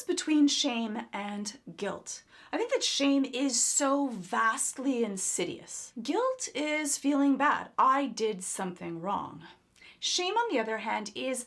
difference between shame and guilt. I think that shame is so vastly insidious. Guilt is feeling bad. I did something wrong. Shame, on the other hand, is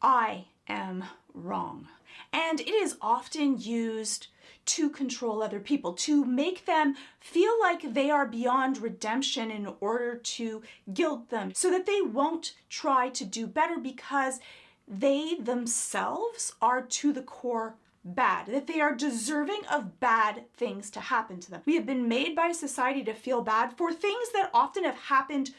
I am wrong. And it is often used to control other people, to make them feel like they are beyond redemption in order to guilt them so that they won't try to do better because they themselves are to the core bad, that they are deserving of bad things to happen to them. We have been made by society to feel bad for things that often have happened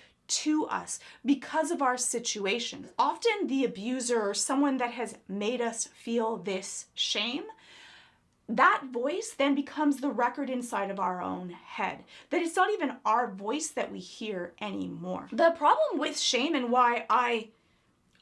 to us because of our situation. Often the abuser or someone that has made us feel this shame, that voice then becomes the record inside of our own head. That it's not even our voice that we hear anymore. The problem with shame and why I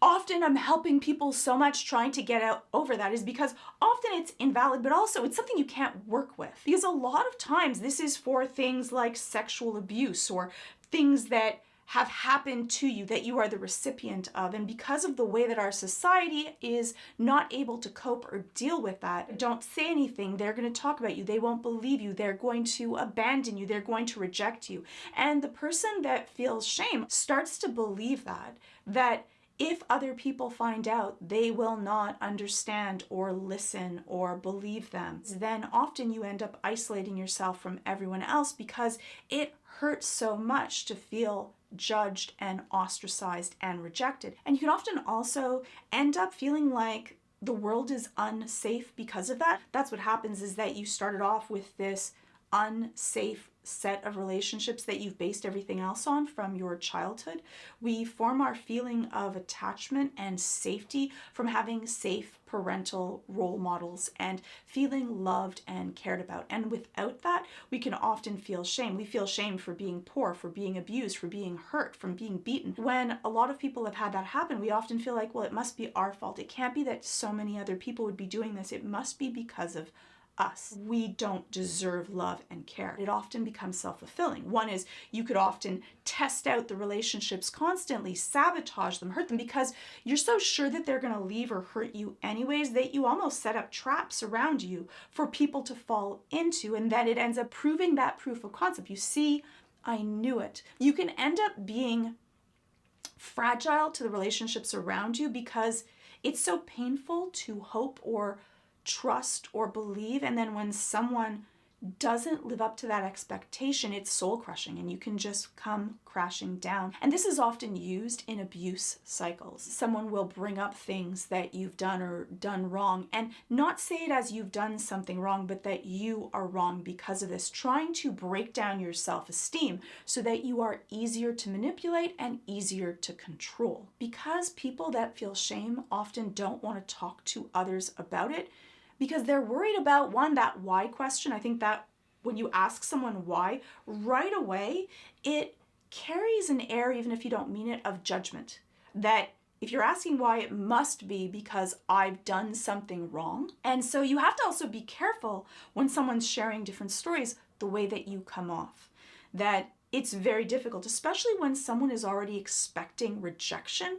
often I'm helping people so much trying to get out over that is because often it's invalid, but also it's something you can't work with. Because a lot of times this is for things like sexual abuse or things that have happened to you that you are the recipient of. And because of the way that our society is not able to cope or deal with that, don't say anything, they're going to talk about you, they won't believe you, they're going to abandon you, they're going to reject you. And the person that feels shame starts to believe that if other people find out, they will not understand or listen or believe them. Then often you end up isolating yourself from everyone else because it hurts so much to feel judged and ostracized and rejected. And you can often also end up feeling like the world is unsafe because of that. That's what happens, is that you started off with this unsafe set of relationships that you've based everything else on from your childhood. We form our feeling of attachment and safety from having safe parental role models and feeling loved and cared about. And without that, we can often feel shame. We feel shame for being poor, for being abused, for being hurt, from being beaten. When a lot of people have had that happen, we often feel like, well, it must be our fault. It can't be that so many other people would be doing this. It must be because of us. We don't deserve love and care. It often becomes self-fulfilling. One is you could often test out the relationships constantly, sabotage them, hurt them, because you're so sure that they're going to leave or hurt you anyways that you almost set up traps around you for people to fall into, and then it ends up proving that proof of concept. You see, I knew it. You can end up being fragile to the relationships around you because it's so painful to hope or trust or believe, and then when someone doesn't live up to that expectation, it's soul crushing and you can just come crashing down. And this is often used in abuse cycles. Someone will bring up things that you've done or done wrong and not say it as you've done something wrong, but that you are wrong because of this, trying to break down your self-esteem so that you are easier to manipulate and easier to control. Because people that feel shame often don't want to talk to others about it, because they're worried about, one, that why question. I think that when you ask someone why, right away, it carries an air, even if you don't mean it, of judgment. That if you're asking why, it must be because I've done something wrong. And so you have to also be careful when someone's sharing different stories, the way that you come off. That it's very difficult, especially when someone is already expecting rejection.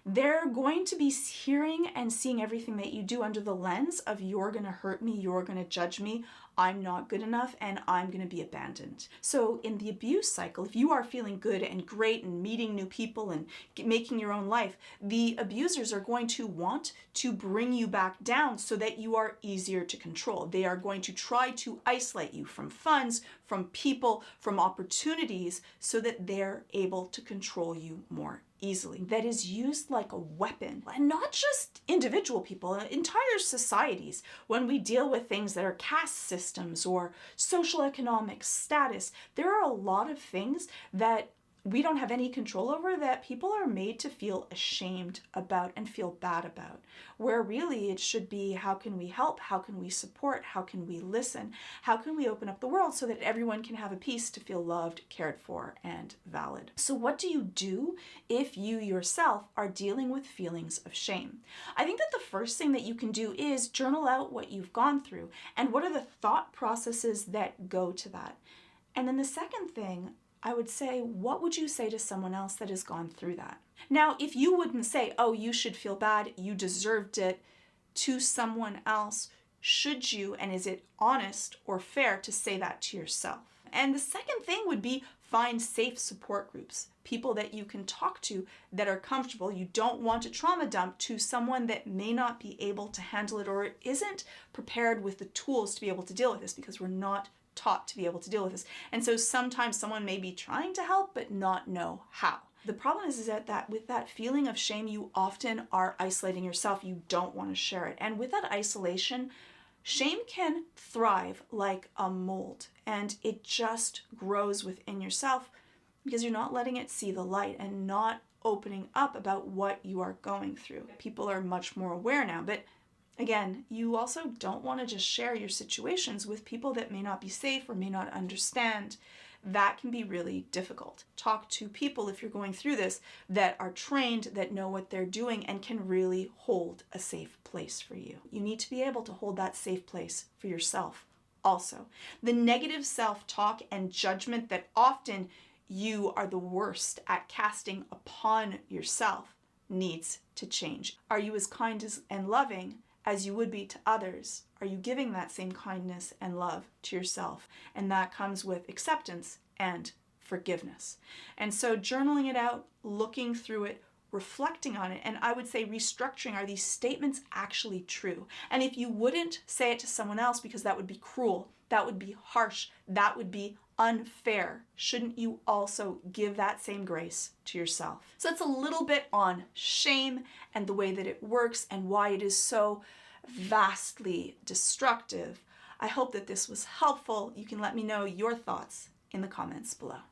They're going to be hearing and seeing everything that you do under the lens of you're going to hurt me, you're going to judge me, I'm not good enough, and I'm going to be abandoned. So in the abuse cycle, if you are feeling good and great and meeting new people and making your own life, the abusers are going to want to bring you back down so that you are easier to control. They are going to try to isolate you from funds, from people, from opportunities, so that they're able to control you more easily. That is used like a weapon, and not just individual people, entire societies. When we deal with things that are caste systems or social economic status, there are a lot of things that we don't have any control over that people are made to feel ashamed about and feel bad about, where really it should be, how can we help? How can we support? How can we listen? How can we open up the world so that everyone can have a peace to feel loved, cared for, and valid? So what do you do if you yourself are dealing with feelings of shame? I think that the first thing that you can do is journal out what you've gone through and what are the thought processes that go to that. And then the second thing, I would say, what would you say to someone else that has gone through that? Now, if you wouldn't say, oh, you should feel bad, you deserved it, to someone else, should you, and is it honest or fair to say that to yourself? And the second thing would be find safe support groups, people that you can talk to that are comfortable. You don't want to trauma dump to someone that may not be able to handle it or isn't prepared with the tools to be able to deal with this, because we're not taught to be able to deal with this. And so sometimes someone may be trying to help but not know how. The problem is that with that feeling of shame, you often are isolating yourself. You don't want to share it. And with that isolation, shame can thrive like a mold, and it just grows within yourself because you're not letting it see the light and not opening up about what you are going through. People are much more aware now, but again, you also don't want to just share your situations with people that may not be safe or may not understand. That can be really difficult. Talk to people, if you're going through this, that are trained, that know what they're doing, and can really hold a safe place for you. You need to be able to hold that safe place for yourself also. The negative self-talk and judgment that often you are the worst at casting upon yourself needs to change. Are you as kind and loving as you would be to others? Are you giving that same kindness and love to yourself? And that comes with acceptance and forgiveness. And so journaling it out, looking through it, reflecting on it, and I would say restructuring, are these statements actually true? And if you wouldn't say it to someone else because that would be cruel, that would be harsh, that would be unfair, shouldn't you also give that same grace to yourself? So that's a little bit on shame and the way that it works and why it is so vastly destructive. I hope that this was helpful. You can let me know your thoughts in the comments below.